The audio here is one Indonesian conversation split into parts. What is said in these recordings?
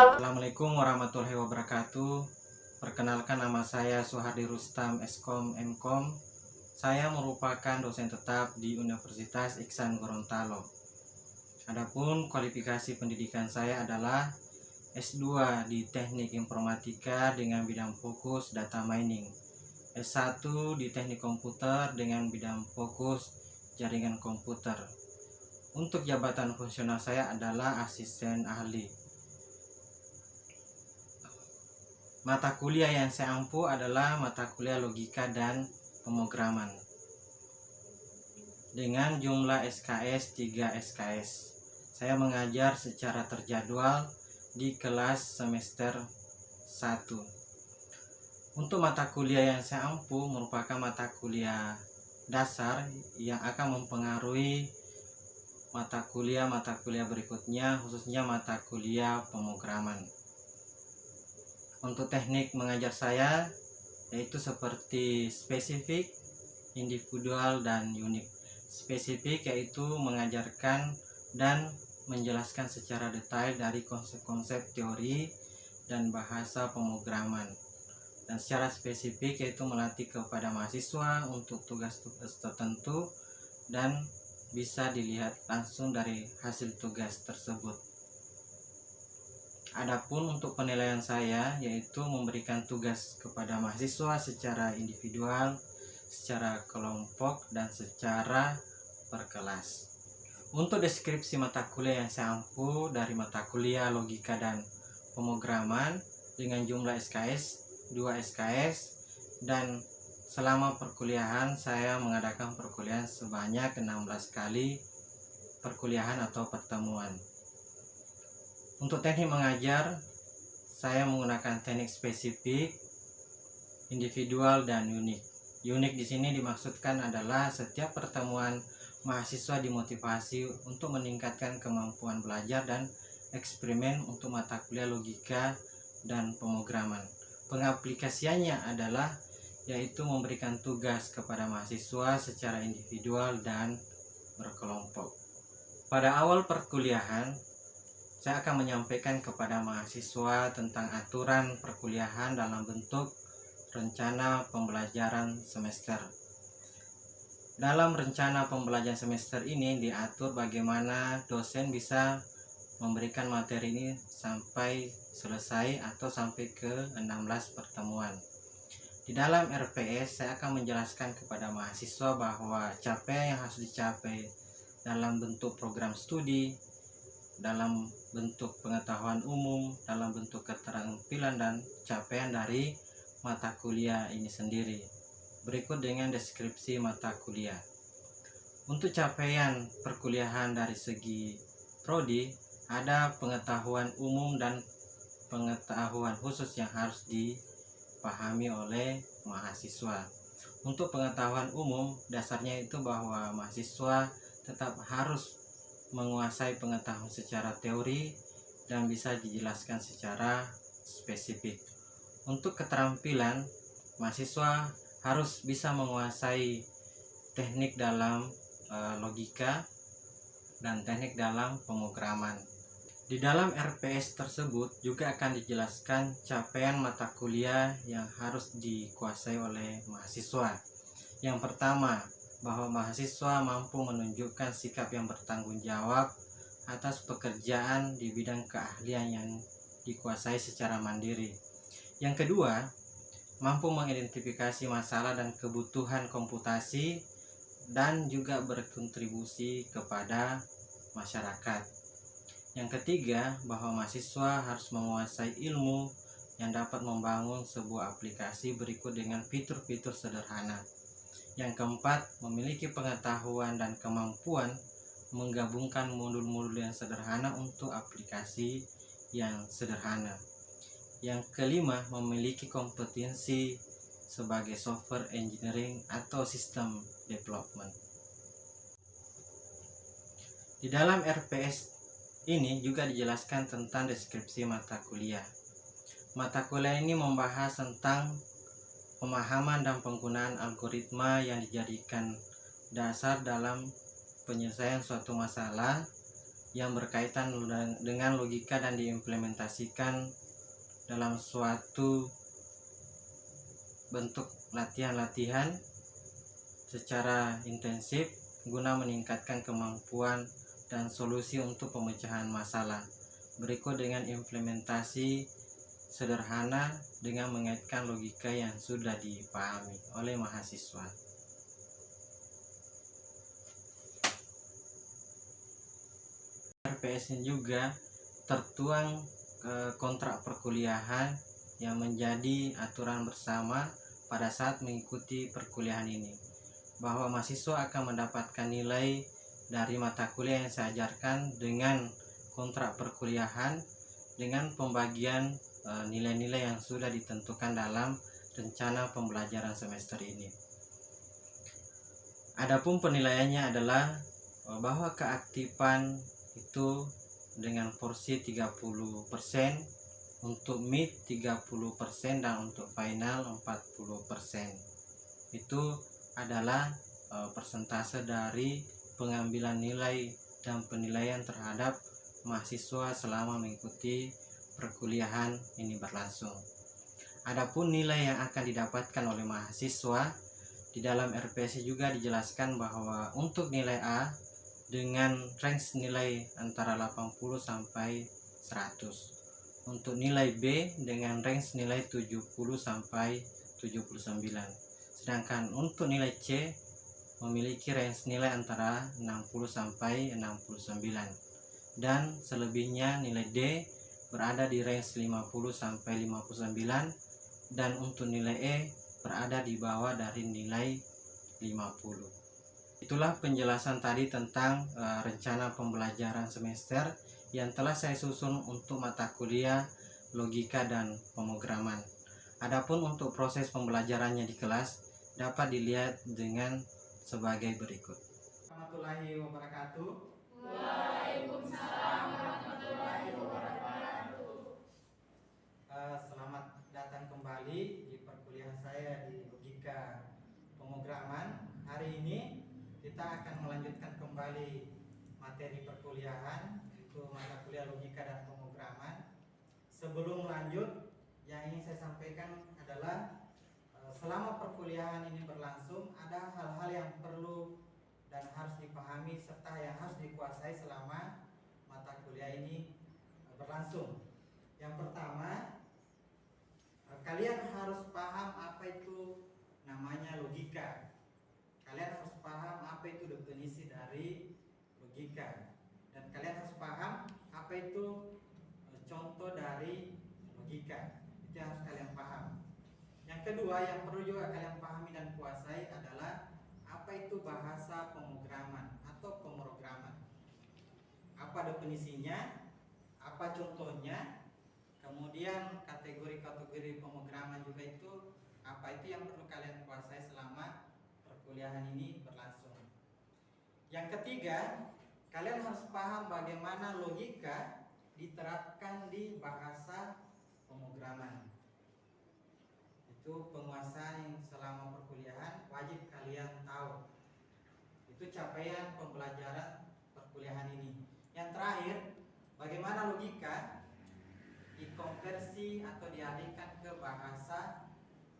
Assalamualaikum warahmatullahi wabarakatuh. Perkenalkan, nama saya Suhardi Rustam, Eskom Mkom. Saya merupakan dosen tetap di Universitas Ihsan Gorontalo. Adapun kualifikasi pendidikan saya adalah S2 di Teknik Informatika dengan bidang fokus data mining, S1 di Teknik Komputer dengan bidang fokus jaringan komputer. Untuk jabatan fungsional saya adalah asisten ahli. Mata kuliah yang saya ampu adalah mata kuliah logika dan pemrograman dengan jumlah SKS 3 SKS. Saya mengajar secara terjadwal di kelas semester 1. Untuk mata kuliah yang saya ampu merupakan mata kuliah dasar yang akan mempengaruhi mata kuliah berikutnya, khususnya mata kuliah pemrograman. Untuk teknik mengajar saya yaitu seperti spesifik, individual, dan unik. Spesifik yaitu mengajarkan dan menjelaskan secara detail dari konsep-konsep teori dan bahasa pemrograman. Dan secara spesifik yaitu melatih kepada mahasiswa untuk tugas-tugas tertentu dan bisa dilihat langsung dari hasil tugas tersebut. Adapun untuk penilaian saya yaitu memberikan tugas kepada mahasiswa secara individual, secara kelompok, dan secara per kelas. Untuk deskripsi mata kuliah yang saya ampu dari mata kuliah logika dan pemrograman dengan jumlah SKS 2 SKS, dan selama perkuliahan saya mengadakan perkuliahan sebanyak 16 kali perkuliahan atau pertemuan. Untuk teknik mengajar, saya menggunakan teknik spesifik, individual, dan unik. Unik di sini dimaksudkan adalah setiap pertemuan mahasiswa dimotivasi untuk meningkatkan kemampuan belajar dan eksperimen untuk mata kuliah logika dan pemrograman. Pengaplikasiannya adalah yaitu memberikan tugas kepada mahasiswa secara individual dan berkelompok. Pada awal perkuliahan, saya akan menyampaikan kepada mahasiswa tentang aturan perkuliahan dalam bentuk rencana pembelajaran semester. Dalam rencana pembelajaran semester ini diatur bagaimana dosen bisa memberikan materi ini sampai selesai atau sampai ke 16 pertemuan. Di dalam RPS saya akan menjelaskan kepada mahasiswa bahwa capaian yang harus dicapai dalam bentuk program studi, dalam bentuk pengetahuan umum, dalam bentuk keterampilan dan capaian dari mata kuliah ini sendiri. Berikut dengan deskripsi mata kuliah. Untuk capaian perkuliahan dari segi prodi, ada pengetahuan umum dan pengetahuan khusus yang harus dipahami oleh mahasiswa. Untuk pengetahuan umum, dasarnya itu bahwa mahasiswa tetap harus menguasai pengetahuan secara teori dan bisa dijelaskan secara spesifik. Untuk keterampilan, mahasiswa harus bisa menguasai teknik dalam logika dan teknik dalam pemrograman. Di dalam RPS tersebut juga akan dijelaskan capaian mata kuliah yang harus dikuasai oleh mahasiswa. Yang pertama, bahwa mahasiswa mampu menunjukkan sikap yang bertanggung jawab atas pekerjaan di bidang keahlian yang dikuasai secara mandiri. Yang kedua, mampu mengidentifikasi masalah dan kebutuhan komputasi dan juga berkontribusi kepada masyarakat. Yang ketiga, bahwa mahasiswa harus menguasai ilmu yang dapat membangun sebuah aplikasi berikut dengan fitur-fitur sederhana. Yang keempat, memiliki pengetahuan dan kemampuan menggabungkan modul-modul yang sederhana untuk aplikasi yang sederhana. Yang kelima, memiliki kompetensi sebagai software engineering atau system development. Di dalam RPS ini juga dijelaskan tentang deskripsi mata kuliah. Mata kuliah ini membahas tentang pemahaman dan penggunaan algoritma yang dijadikan dasar dalam penyelesaian suatu masalah yang berkaitan dengan logika dan diimplementasikan dalam suatu bentuk latihan-latihan secara intensif guna meningkatkan kemampuan dan solusi untuk pemecahan masalah. Berikut dengan implementasi sederhana dengan mengaitkan logika yang sudah dipahami oleh mahasiswa. RPS ini juga tertuang kontrak perkuliahan yang menjadi aturan bersama pada saat mengikuti perkuliahan ini, bahwa mahasiswa akan mendapatkan nilai dari mata kuliah yang saya ajarkan dengan kontrak perkuliahan dengan pembagian nilai-nilai yang sudah ditentukan dalam rencana pembelajaran semester ini. Adapun penilaiannya adalah bahwa keaktifan itu dengan porsi 30%, untuk mid 30% dan untuk final 40%. Itu adalah persentase dari pengambilan nilai dan penilaian terhadap mahasiswa selama mengikuti perkuliahan ini berlangsung. Adapun nilai yang akan didapatkan oleh mahasiswa di dalam RPS juga dijelaskan bahwa untuk nilai A dengan range nilai antara 80 sampai 100. Untuk nilai B dengan range nilai 70 sampai 79. Sedangkan untuk nilai C memiliki range nilai antara 60 sampai 69. Dan selebihnya nilai D berada di range 50 sampai 59, dan untuk nilai E berada di bawah dari nilai 50. Itulah penjelasan tadi tentang rencana pembelajaran semester yang telah saya susun untuk mata kuliah logika dan pemrograman. Adapun untuk proses pembelajarannya di kelas dapat dilihat dengan sebagai berikut. Warahmatullahi wabarakatuh. Waalaikumsalam warahmatullahi wabarakatuh. Selamat datang kembali di perkuliahan saya di logika pemrograman. Hari ini kita akan melanjutkan kembali materi perkuliahan, itu mata kuliah logika dan pemrograman. Sebelum lanjut, yang ingin saya sampaikan adalah selama perkuliahan ini berlangsung ada hal-hal yang perlu dan harus dipahami serta yang harus dikuasai selama mata kuliah ini berlangsung. Yang pertama, kalian harus paham apa itu namanya logika. Kalian harus paham apa itu definisi dari logika, dan kalian harus paham apa itu contoh dari logika. Itu yang harus kalian paham. Yang kedua yang perlu juga kalian pahami dan kuasai adalah apa itu bahasa pemrograman atau pemrograman. Apa definisinya, apa contohnya, kemudian kategori-kategori pemrograman juga itu apa itu yang perlu kalian kuasai selama perkuliahan ini berlangsung. Yang ketiga, kalian harus paham bagaimana logika diterapkan di bahasa pemrograman. Itu penguasaan yang selama perkuliahan wajib kalian tahu. Itu capaian pembelajaran perkuliahan ini. Yang terakhir, bagaimana logika dikonversi atau dialihkan ke bahasa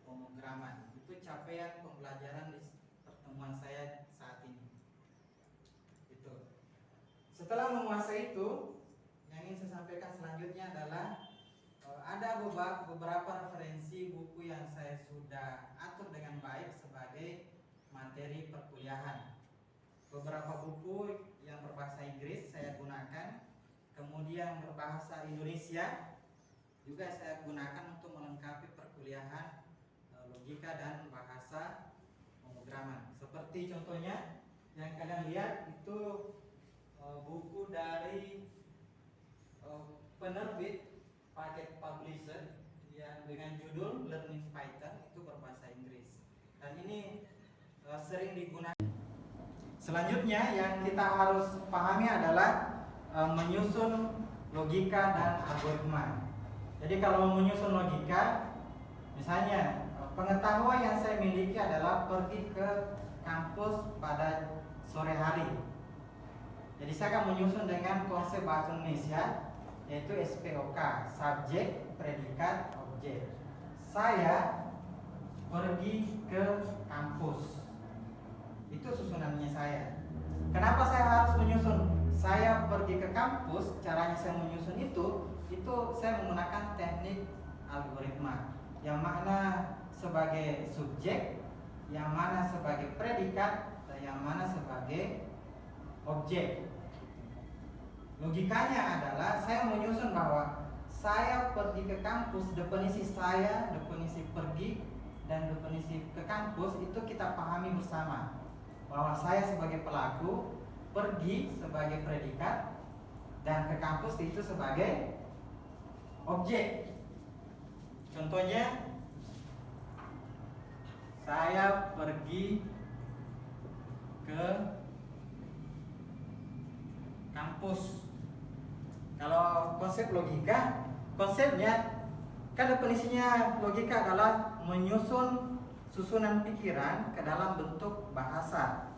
pemrograman. Itu capaian pembelajaran di pertemuan saya saat ini. Itu. Setelah menguasai itu, yang ingin saya sampaikan selanjutnya adalah ada beberapa referensi buku yang saya sudah atur dengan baik sebagai materi perkuliahan. Beberapa buku yang berbahasa Inggris saya gunakan, kemudian berbahasa Indonesia juga saya gunakan untuk melengkapi perkuliahan logika dan bahasa pemrograman. Seperti contohnya yang kalian lihat itu buku dari penerbit paket publisher yang dengan judul Learning Python, itu berbahasa Inggris. sering digunakan. Selanjutnya yang kita harus pahami adalah menyusun logika dan algoritma. Jadi kalau menyusun logika, misalnya pengetahuan yang saya miliki adalah pergi ke kampus pada sore hari. Jadi saya akan menyusun dengan konsep bahasa Indonesia, yaitu SPOK, subjek, predikat, objek. Saya pergi ke kampus. Itu susunannya saya. Kenapa saya harus menyusun? Saya pergi ke kampus, caranya saya menyusun itu saya menggunakan teknik algoritma. Yang mana sebagai subjek, yang mana sebagai predikat, dan yang mana sebagai objek. Logikanya adalah saya menyusun bahwa saya pergi ke kampus, definisi saya, definisi pergi, dan definisi ke kampus itu kita pahami bersama. Bahwa saya sebagai pelaku, pergi sebagai predikat, dan ke kampus itu sebagai objek. Contohnya, saya pergi ke kampus. Kalau konsep logika, konsepnya kan definisinya logika adalah menyusun susunan pikiran ke dalam bentuk bahasa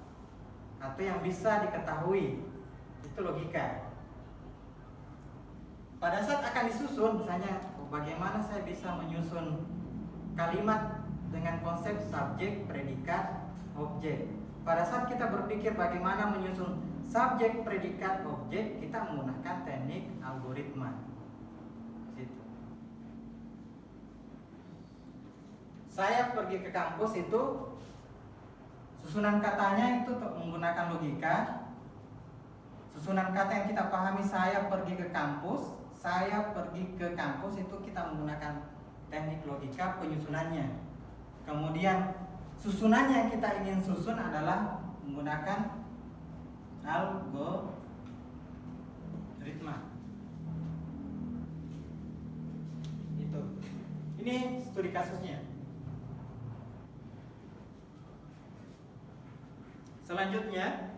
atau yang bisa diketahui. Itu logika. Pada saat akan disusun, misalnya bagaimana saya bisa menyusun kalimat dengan konsep subjek, predikat, objek. Pada saat kita berpikir bagaimana menyusun subjek, predikat, objek, kita menggunakan teknik algoritma. Situ. Saya pergi ke kampus itu susunan katanya itu menggunakan logika. Susunan kata yang kita pahami, saya pergi ke kampus, saya pergi ke kampus itu kita menggunakan teknik logika penyusunannya. Kemudian susunannya yang kita ingin susun adalah menggunakan algoritma. Itu. Ini studi kasusnya. Selanjutnya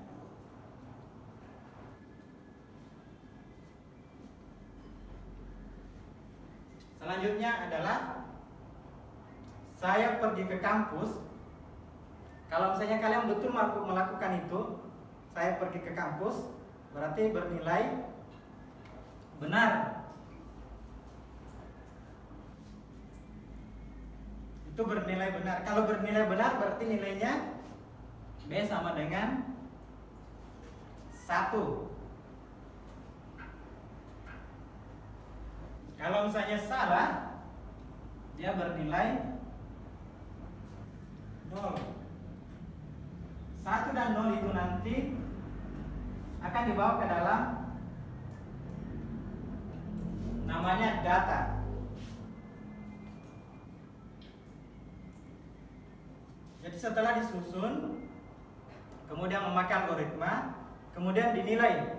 adalah saya pergi ke kampus. Kalau misalnya kalian betul melakukan itu, saya pergi ke kampus, berarti bernilai benar. Itu bernilai benar. Kalau bernilai benar berarti nilainya B sama dengan 1. Kalau misalnya salah, dia bernilai 0. 1 dan 0 itu nanti akan dibawa ke dalam namanya data. Jadi setelah disusun, kemudian memakai algoritma, kemudian dinilai.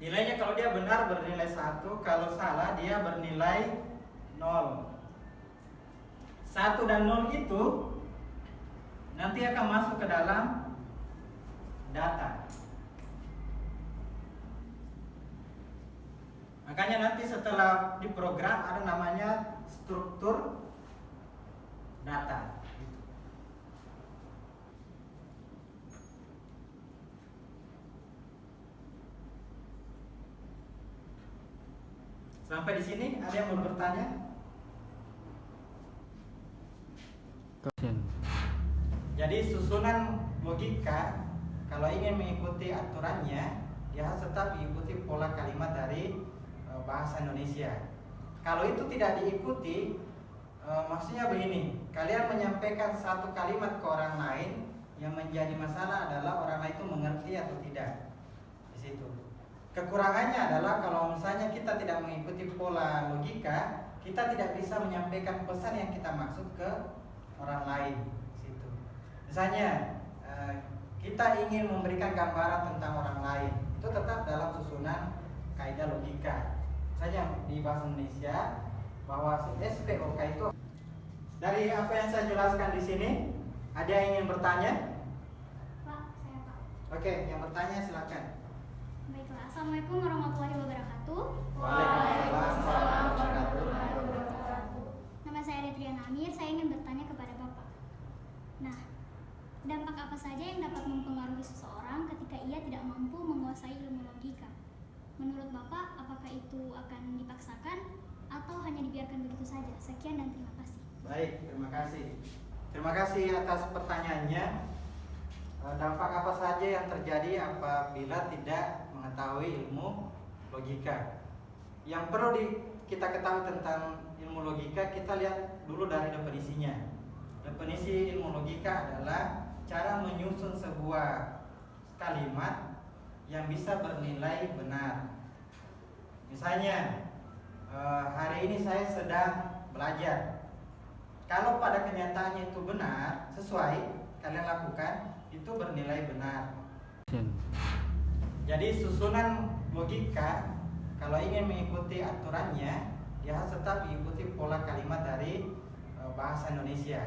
Nilainya kalau dia benar bernilai 1, kalau salah dia bernilai 0. 1 dan 0 itu nanti akan masuk ke dalam data. Makanya nanti setelah diprogram ada namanya struktur data. Sampai di sini ada yang mau bertanya? Jadi susunan logika kalau ingin mengikuti aturannya, dia harus tetap mengikuti pola kalimat dari bahasa Indonesia. Kalau itu tidak diikuti, maksudnya begini, kalian menyampaikan satu kalimat ke orang lain, yang menjadi masalah adalah orang lain itu mengerti atau tidak. Di situ. Kekurangannya adalah kalau misalnya kita tidak mengikuti pola logika, kita tidak bisa menyampaikan pesan yang kita maksud ke orang lain. Situ. Misalnya kita ingin memberikan gambaran tentang orang lain, itu tetap dalam susunan kaidah logika. Misalnya di bahasa Indonesia bahwa SPOK itu Dari apa yang saya jelaskan di sini, ada yang ingin bertanya? Pak, saya Pak. Oke, yang bertanya silakan. Baiklah, Assalamualaikum warahmatullahi wabarakatuh. Waalaikumsalam warahmatullahi wabarakatuh. Nama saya Retriana Amir, saya ingin bertanya kepada Bapak. Nah, dampak apa saja yang dapat mempengaruhi seseorang ketika ia tidak mampu menguasai ilmu logika? Menurut Bapak, apakah itu akan dipaksakan atau hanya dibiarkan begitu saja? Sekian dan terima kasih. Baik, terima kasih. Terima kasih atas pertanyaannya. Dampak apa saja yang terjadi apabila tidak mengetahui ilmu logika? Yang perlu kita ketahui tentang ilmu logika, kita lihat dulu dari definisinya. Definisi ilmu logika adalah cara menyusun sebuah kalimat yang bisa bernilai benar. Misalnya, hari ini saya sedang belajar. Kalau pada kenyataannya itu benar, sesuai kalian lakukan, itu bernilai benar. Jadi susunan logika kalau ingin mengikuti aturannya, dia harus tetap mengikuti pola kalimat dari bahasa Indonesia.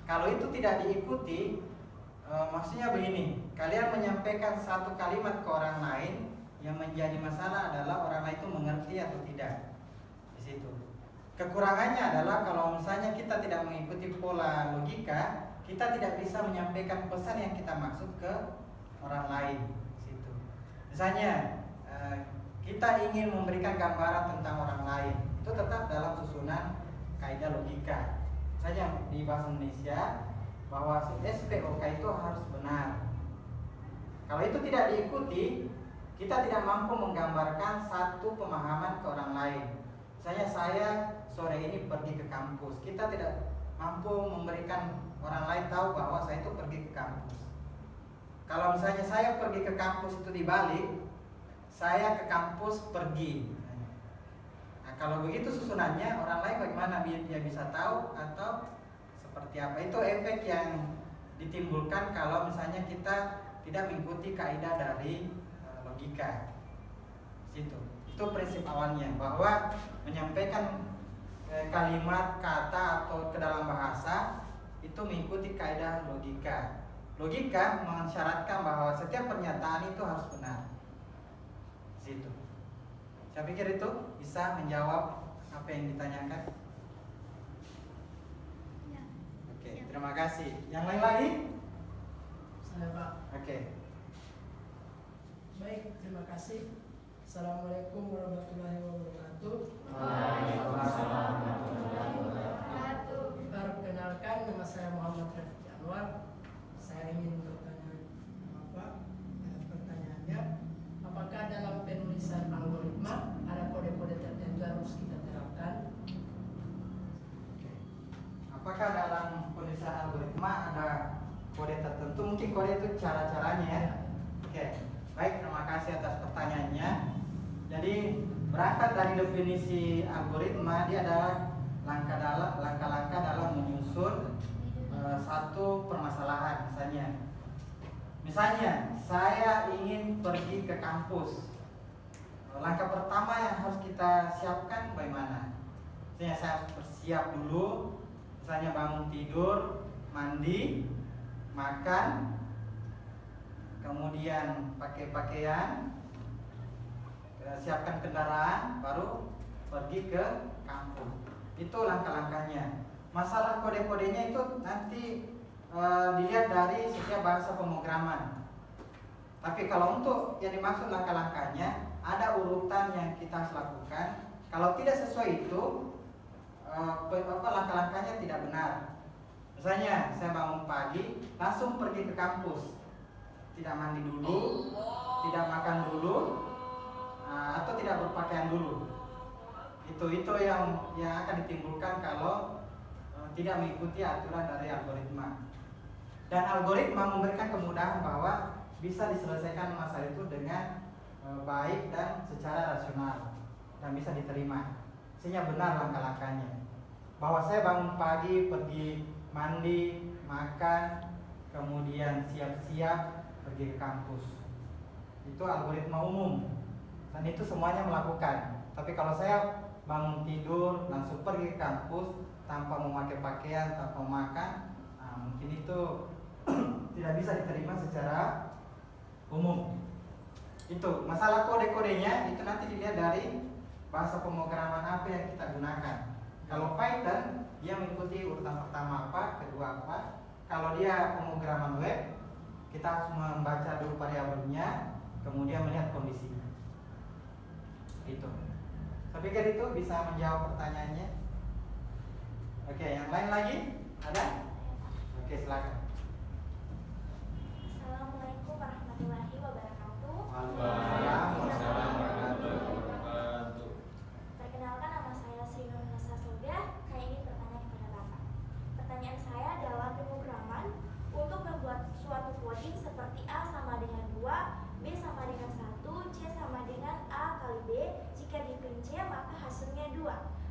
Kalau itu tidak diikuti, maksudnya begini, kalian menyampaikan satu kalimat ke orang lain, yang menjadi masalah adalah orang lain itu mengerti atau tidak. Di situ. Kekurangannya adalah kalau misalnya kita tidak mengikuti pola logika, kita tidak bisa menyampaikan pesan yang kita maksud ke orang lain. Situ. Misalnya kita ingin memberikan gambaran tentang orang lain, itu tetap dalam susunan kaidah logika. Misalnya di bahasa Indonesia bahwa SPOK itu harus benar. Kalau itu tidak diikuti, kita tidak mampu menggambarkan satu pemahaman ke orang lain. Misalnya saya sore ini pergi ke kampus, kita tidak mampu memberikan orang lain tahu bahwa saya itu pergi ke kampus. Kalau misalnya saya pergi ke kampus itu dibalik, saya ke kampus pergi. Nah, kalau begitu susunannya, orang lain bagaimana dia bisa tahu atau seperti apa? Itu efek yang ditimbulkan kalau misalnya kita tidak mengikuti kaidah dari logika. Situ. Itu prinsip awalnya, bahwa menyampaikan kalimat, kata atau ke dalam bahasa itu mengikuti kaidah logika. Logika mensyaratkan bahwa setiap pernyataan itu harus benar. Situ. Saya pikir itu bisa menjawab apa yang ditanyakan. Ya. Oke, terima kasih. Yang lain lagi? Saya Pak. Oke. Baik, terima kasih. Assalamualaikum warahmatullahi wabarakatuh. Waalaikumsalam warahmatullahi wabarakatuh. Perkenalkan, nama saya Muhammad Rafiq Anwar. Saya ingin bertanya pertanyaannya, apakah dalam penulisan algoritma ada kode-kode tertentu yang harus kita terapkan? Apakah dalam penulisan algoritma ada kode tertentu? Mungkin kode itu cara-caranya ya. Oke. Baik, terima kasih atas pertanyaannya. Jadi berangkat dari definisi algoritma, dia adalah langkah-langkah dalam menyusun satu permasalahan. Misalnya saya ingin pergi ke kampus. Langkah pertama yang harus kita siapkan bagaimana? Misalnya saya harus bersiap dulu. Misalnya bangun tidur, mandi, makan, kemudian pakai pakaian, siapkan kendaraan, baru pergi ke kampus. Itu langkah-langkahnya. Masalah kode-kodenya itu nanti dilihat dari setiap bahasa pemrograman. Tapi kalau untuk yang dimaksud langkah-langkahnya, ada urutan yang kita harus lakukan. Kalau tidak sesuai itu, langkah-langkahnya tidak benar. Misalnya saya bangun pagi, langsung pergi ke kampus. Tidak mandi dulu, tidak makan dulu, atau tidak berpakaian dulu. Itu yang akan ditimbulkan kalau tidak mengikuti aturan dari algoritma. Dan algoritma memberikan kemudahan bahwa bisa diselesaikan masalah itu dengan baik dan secara rasional dan bisa diterima. Sehingga benar langkah-langkahnya. Bahwa saya bangun pagi, pergi mandi, makan, kemudian siap-siap pergi ke kampus. Itu algoritma umum dan itu semuanya melakukan. Tapi kalau saya bangun tidur langsung pergi ke kampus, tanpa memakai pakaian, tanpa makan, nah, mungkin itu tidak bisa diterima secara umum. Itu masalah kode-kodenya itu nanti dilihat dari bahasa pemrograman apa yang kita gunakan. Kalau Python dia mengikuti urutan pertama apa, kedua apa. Kalau dia pemrograman web, kita harus membaca dulu variabelnya, kemudian melihat kondisinya. Itu. Saya pikir itu bisa menjawab pertanyaannya. Oke, yang lain lagi? Ada? Oke, silakan. Assalamualaikum warahmatullahi wabarakatuh. Waalaikumsalam warahmatullahi wabarakatuh. Perkenalkan, nama saya Sri Nur Nasa Soga. Saya ingin bertanya kepada Bapak. Pertanyaan saya dalam pemrograman untuk membuat suatu coding seperti A sama dengan 2, B sama dengan 1, C sama dengan A kali B. Jika di print C maka hasilnya 2.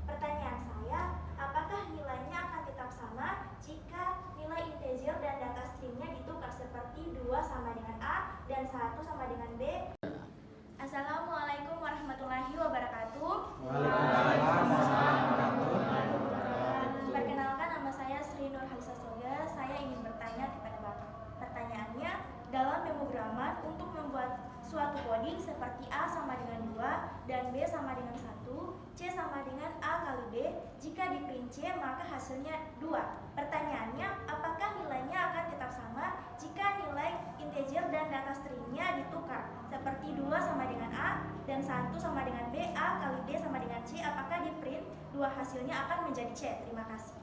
Pertanyaan saya, apakah nilainya akan tetap sama jika nilai integer dan data stringnya ditukar seperti 2 sama dengan A dan 1 sama dengan B? Assalamualaikum warahmatullahi wabarakatuh. Waalaikumsalam warahmatullahi wabarakatuh. Perkenalkan, nama saya Sri Nur Halisa Soga. Saya ingin bertanya kepada Bapak. Pertanyaannya, dalam pemrograman untuk membuat suatu coding seperti A sama dengan 2 dan B sama dengan 1, C sama dengan A kali B, jika di print C maka hasilnya 2. Pertanyaannya, apakah nilainya akan tetap sama jika nilai integer dan data stringnya ditukar seperti 2 sama dengan A dan 1 sama dengan B, A kali B sama dengan C, apakah di print 2 hasilnya akan menjadi C? Terima kasih.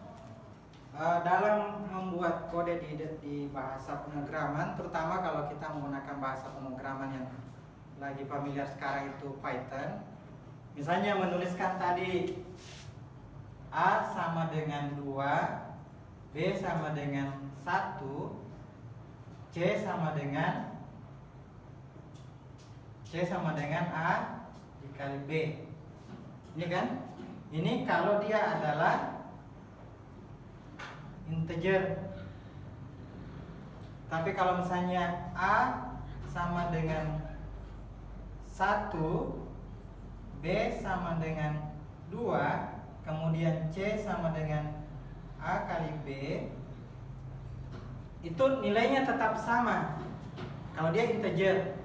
Dalam membuat kode di bahasa pemrograman, terutama kalau kita menggunakan bahasa pemrograman yang lagi familiar sekarang itu Python, misalnya menuliskan tadi A sama dengan 2, B sama dengan 1, C sama dengan A dikali B. Ini kan? Ini kalau dia adalah integer. Tapi kalau misalnya A sama dengan 1, B sama dengan 2, kemudian C sama dengan A kali B, itu nilainya tetap sama. Kalau dia integer,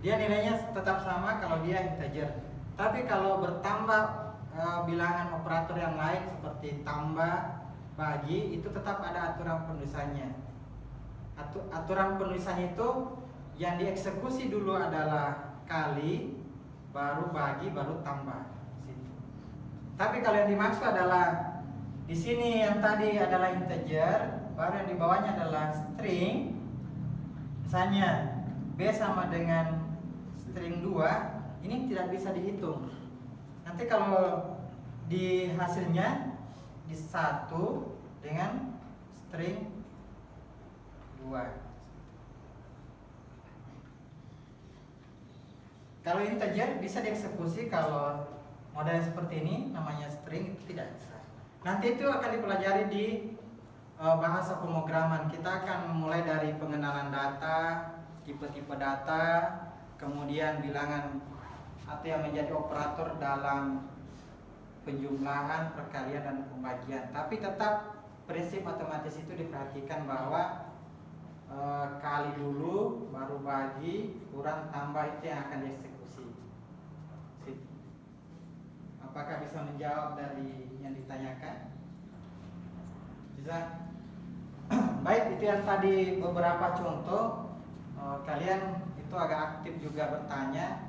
dia nilainya tetap sama kalau dia integer. Tapi kalau bertambah bilangan operator yang lain seperti tambah, bagi, itu tetap ada aturan penulisannya. Aturan penulisannya itu yang dieksekusi dulu adalah kali, baru bagi, baru tambah. Tapi kalau yang dimaksud adalah di sini yang tadi adalah integer, baru yang di bawahnya adalah string. Misalnya B sama dengan string 2, ini tidak bisa dihitung. Nanti kalau di hasilnya di 1 dengan string 2. Kalau integer bisa dieksekusi, kalau model seperti ini namanya string itu tidak bisa. Nanti itu akan dipelajari di bahasa pemrograman. Kita akan mulai dari pengenalan data, tipe-tipe data, kemudian bilangan atau yang menjadi operator dalam penjumlahan, perkalian, dan pembagian. Tapi tetap prinsip matematis itu diperhatikan bahwa kali dulu, baru bagi, kurang, tambah, itu yang akan dieksekusi. Apakah bisa menjawab dari yang ditanyakan? Bisa? Baik, itu yang tadi beberapa contoh. Kalian itu agak aktif juga bertanya.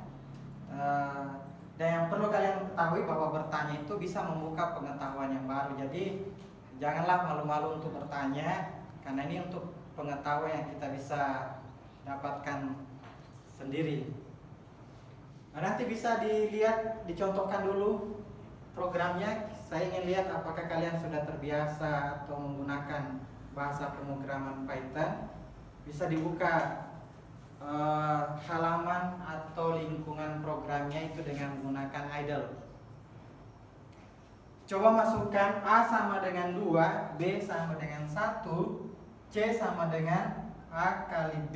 Dan yang perlu kalian ketahui bahwa bertanya itu bisa membuka pengetahuan yang baru. Jadi janganlah malu-malu untuk bertanya, karena ini untuk pengetahuan yang kita bisa dapatkan sendiri. Nanti bisa dilihat, dicontohkan dulu programnya. Saya ingin lihat apakah kalian sudah terbiasa atau menggunakan bahasa pemrograman Python. Bisa dibuka halaman atau lingkungan programnya itu dengan menggunakan idle. Coba masukkan A sama dengan 2, B sama dengan 1, C sama dengan A kali B.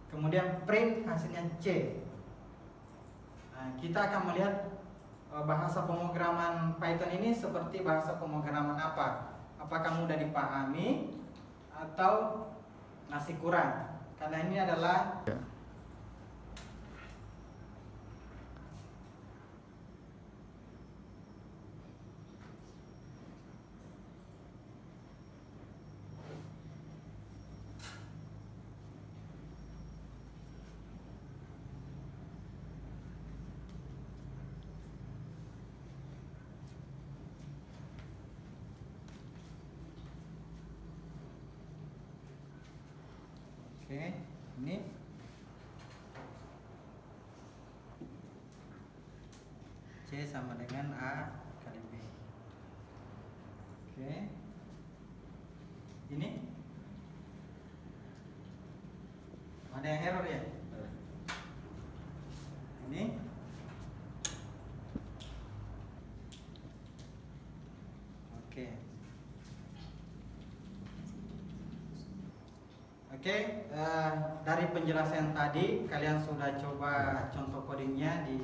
Kemudian print hasilnya C. Nah, kita akan melihat bahasa pemrograman Python ini seperti bahasa pemrograman apa? Apakah mudah dipahami atau masih kurang? Karena ini adalah oke, ini C sama dengan A kali B. Oke. Ini ada yang error ya? Ini oke. Oke, dari penjelasan tadi kalian sudah coba contoh codingnya di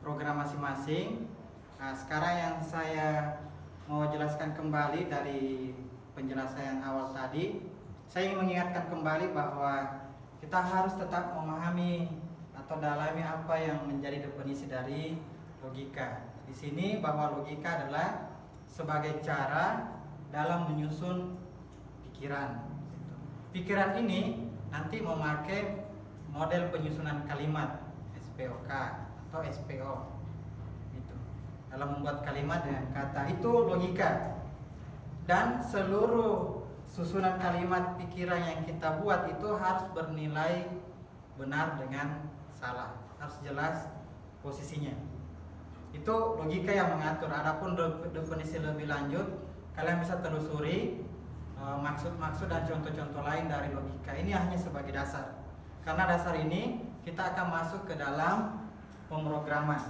program masing-masing. Nah, sekarang yang saya mau jelaskan kembali dari penjelasan yang awal tadi, saya ingin mengingatkan kembali bahwa kita harus tetap memahami atau dalami apa yang menjadi definisi dari logika. Di sini bahwa logika adalah sebagai cara dalam menyusun pikiran. Pikiran ini nanti memakai model penyusunan kalimat SPOK atau SPO itu dalam membuat kalimat dengan kata itu logika, dan seluruh susunan kalimat pikiran yang kita buat itu harus bernilai benar dengan salah, harus jelas posisinya. Itu logika yang mengatur. Adapun definisi lebih lanjut kalian bisa telusuri maksud-maksud dan contoh-contoh lain dari logika. Ini hanya sebagai dasar. Karena dasar ini kita akan masuk ke dalam pemrograman.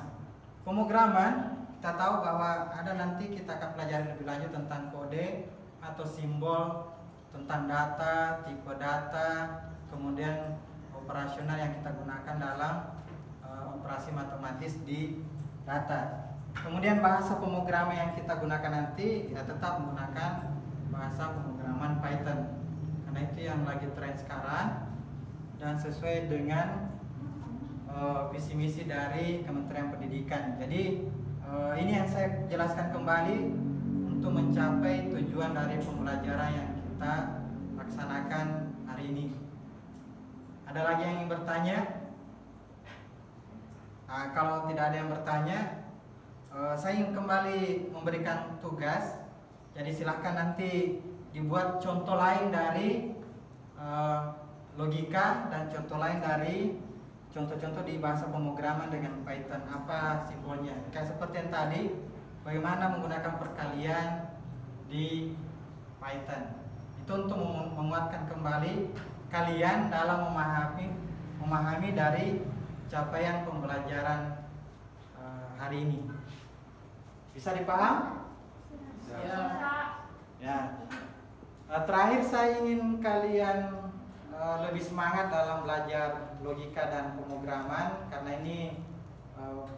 Pemrograman kita tahu bahwa ada, nanti kita akan pelajari lebih lanjut tentang kode atau simbol, tentang data, tipe data, kemudian operasional yang kita gunakan dalam operasi matematis di data. Kemudian bahasa pemrograman yang kita gunakan nanti ya tetap menggunakan bahasa pemrograman Python, karena itu yang lagi tren sekarang dan sesuai dengan visi misi dari Kementerian Pendidikan. Jadi ini yang saya jelaskan kembali untuk mencapai tujuan dari pembelajaran yang kita laksanakan hari ini. Ada lagi yang ingin bertanya? Kalau tidak ada yang bertanya, saya ingin kembali memberikan tugas. Jadi silahkan nanti dibuat contoh lain dari logika dan contoh lain dari contoh-contoh di bahasa pemrograman dengan Python. Apa simbolnya? Kayak seperti yang tadi, bagaimana menggunakan perkalian di Python. Itu untuk menguatkan kembali kalian dalam memahami dari capaian pembelajaran hari ini. Bisa dipaham? Ya. Terakhir saya ingin kalian lebih semangat dalam belajar logika dan pemrograman, karena ini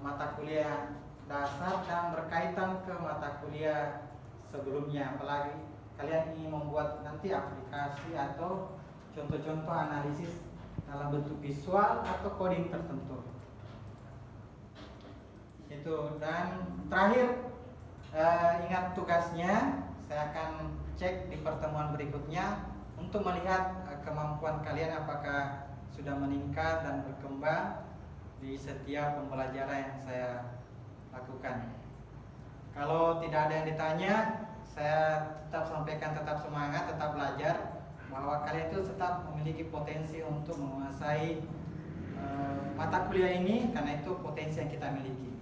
mata kuliah dasar dan berkaitan ke mata kuliah sebelumnya. Apalagi kalian ingin membuat nanti aplikasi atau contoh-contoh analisis dalam bentuk visual atau coding tertentu. Itu. Dan terakhir, ingat tugasnya. Saya akan cek di pertemuan berikutnya untuk melihat kemampuan kalian apakah sudah meningkat dan berkembang di setiap pembelajaran yang saya lakukan. Kalau tidak ada yang ditanya, saya tetap sampaikan tetap semangat, tetap belajar, bahwa kalian itu tetap memiliki potensi untuk menguasai mata kuliah ini, karena itu potensi yang kita miliki.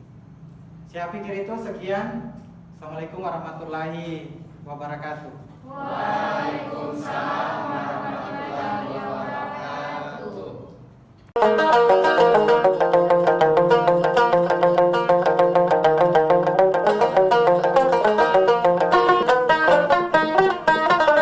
Saya pikir itu sekian. Assalamualaikum warahmatullahi wabarakatuh. Waalaikumsalam warahmatullahi wabarakatuh.